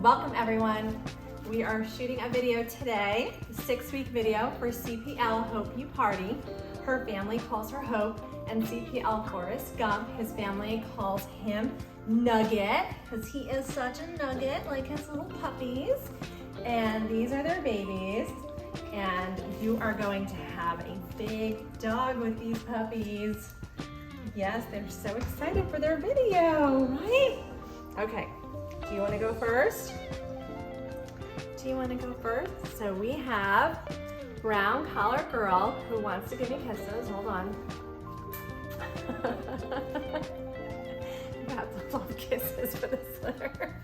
Welcome everyone. We are shooting a video today, a 6-week video for CPL Hope Parti. Her family calls her Hope, and CPL chorus Gump, his family calls him Nugget, because he is such a nugget, like his little puppies. And these are their babies. And you are going to have a big dog with these puppies. Yes, they're so excited for their video, right? Okay, do you want to go first? Do you want to go first? So we have brown collar girl who wants to give me kisses. Hold on. You have to love kisses for this litter.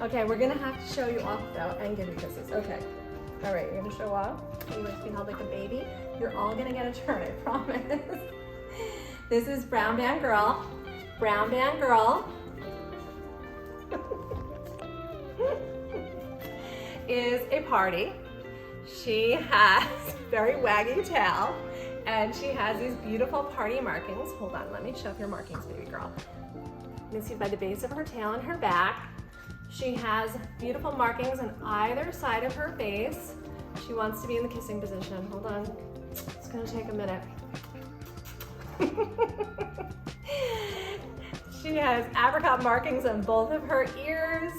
Okay, we're gonna have to show you off though and give you kisses. Okay. All right, you're gonna show off. You want to be held like a baby. You're all gonna get a turn, I promise. This is brown band girl. Brown band girl is a Parti. She has very waggy tail and she has these beautiful Parti markings. Hold on, let me show your markings, baby girl. You can see by the base of her tail and her back. She has beautiful markings on either side of her face. She wants to be in the kissing position. Hold on, it's gonna take a minute. She has apricot markings on both of her ears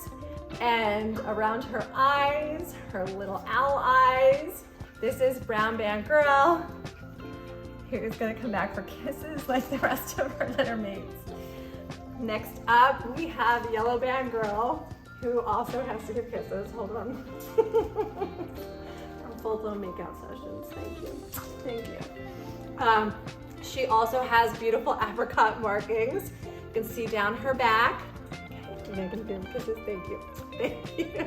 and around her eyes, her little owl eyes. This is brown band girl. Here's gonna come back for kisses like the rest of her litter mates. Next up, we have yellow band girl, who also has to give kisses. Hold on. Our full-blown makeout sessions. Thank you. Thank you. She also has beautiful apricot markings. You can see down her back. Okay, I'm gonna give kisses. Thank you. Thank you.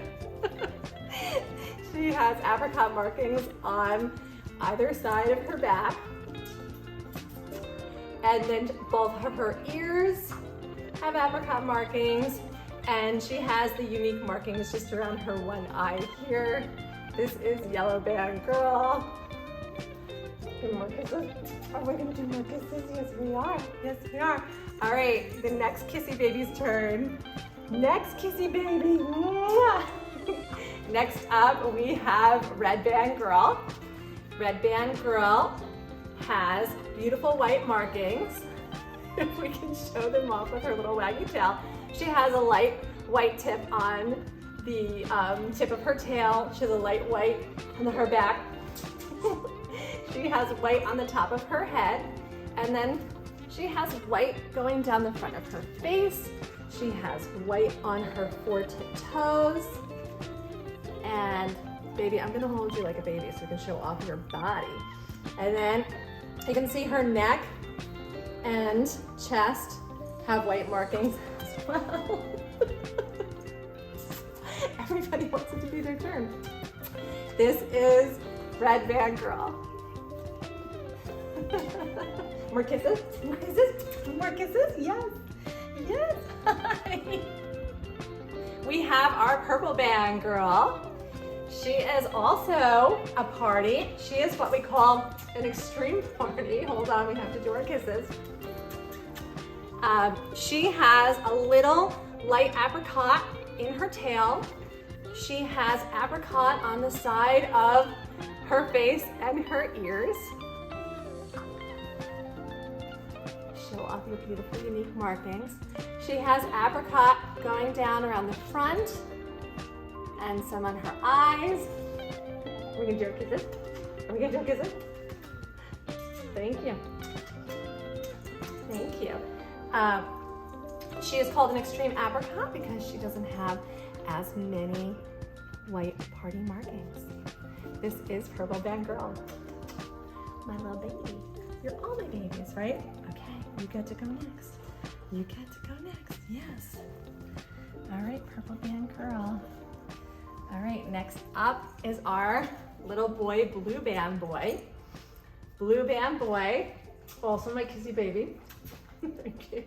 She has apricot markings on either side of her back. And then both of her ears have apricot markings. And she has the unique markings just around her one eye here. This is yellow band girl. Give more kisses. Are we gonna do more kisses? Yes, we are. Yes, we are. All right, the next kissy baby's turn. Next kissy baby. Next up, we have red band girl. Red band girl has beautiful white markings. If we can show them off with her little waggy tail. She has a light white tip on the tip of her tail. She has a light white on her back. She has white on the top of her head. And then she has white going down the front of her face. She has white on her 4-tip toes. And baby, I'm gonna hold you like a baby so we can show off your body. And then you can see her neck and chest have white markings as well. Everybody wants it to be their turn. This is red band girl. More kisses? More kisses? More kisses? Yes. Yes. We have our purple band girl. She is also a Parti. She is what we call an extreme Parti. Hold on, we have to do our kisses. She has a little light apricot in her tail. She has apricot on the side of her face and her ears. Show off your beautiful, unique markings. She has apricot going down around the front and some on her eyes. Are we gonna do our kisses? Are we gonna do our kisses? Thank you. Thank you. She is called an extreme apricot because she doesn't have as many white Parti markings. This is purple band girl. My little baby. You're all my babies, right? Okay, you get to go next. You get to go next, yes. All right, purple band girl. All right, next up is our little boy, blue band boy. Blue band boy, also my kissy baby. Thank you.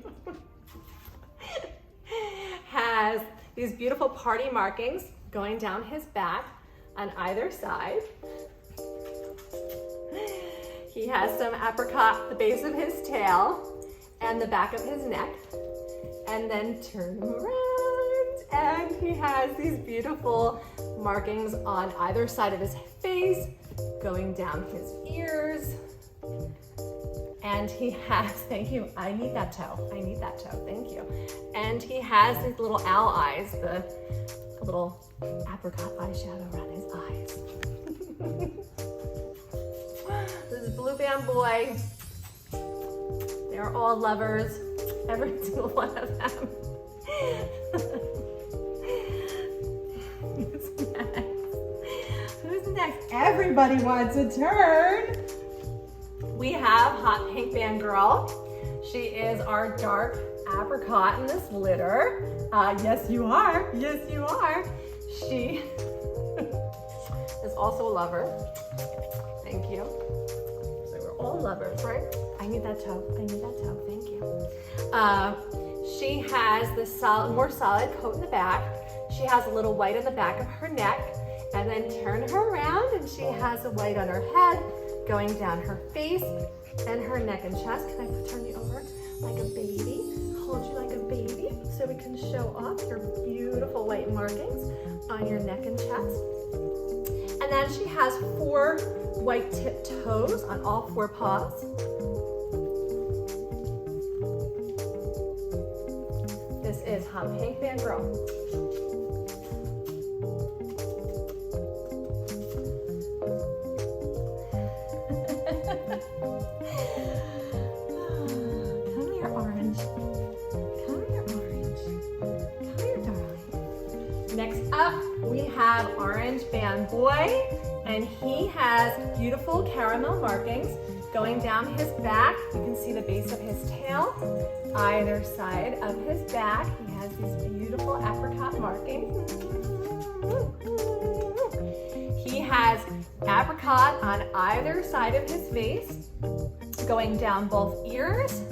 Has these beautiful Parti markings going down his back on either side. He has some apricot at the base of his tail and the back of his neck. And then turn him around And he has these beautiful markings on either side of his face, going down his ears. And he has, thank you, I need that toe. I need that toe, thank you. And he has these little owl eyes, the little apricot eyeshadow around his eyes. This is Blue Band Boy. They're all lovers, every single one of them. Who's next? Who's next? Everybody wants a turn. We have Hot Pink Band Girl. She is our dark apricot in this litter. Yes, you are. Yes, you are. She is also a lover. Thank you. So we're all lovers, right? I need that toe. I need that toe. Thank you. She has this more solid coat in the back. She has a little white on the back of her neck. And then turn her around and she has a white on her head, going down her face and her neck and chest. Can I turn you over like a baby? Hold you like a baby so we can show off your beautiful white markings on your neck and chest. And then she has 4 white tipped toes on all 4 paws. This is Hot Pink Band Girl. Come here, Orange. Come here, Orange. Come here, darling. Next up, we have Orange Band Boy, and he has beautiful caramel markings going down his back. You can see the base of his tail. Either side of his back, he has these beautiful apricot markings. He has apricot on either side of his face, going down both ears.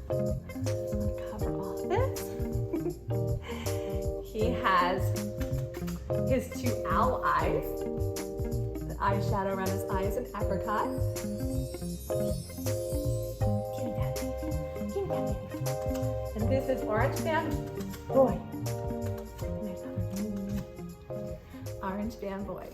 Just want to cover all this. He has his 2 owl eyes, the eyeshadow around his eyes and apricot. Give me that, baby. Give me that, baby. And this is Orange Band Boy. Orange Band Boy.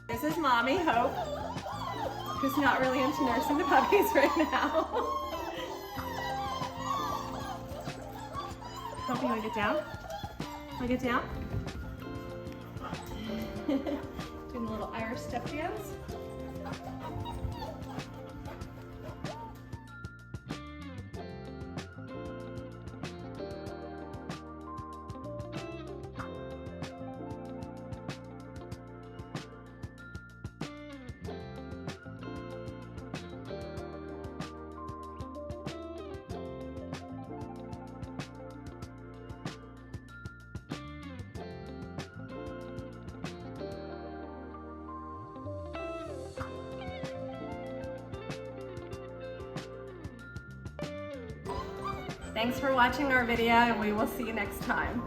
This is Mommy, Hope, who's not really into nursing the puppies right now. Hope, you want to get down? Want to get down? Doing a little Irish step dance. Thanks for watching our video, and we will see you next time.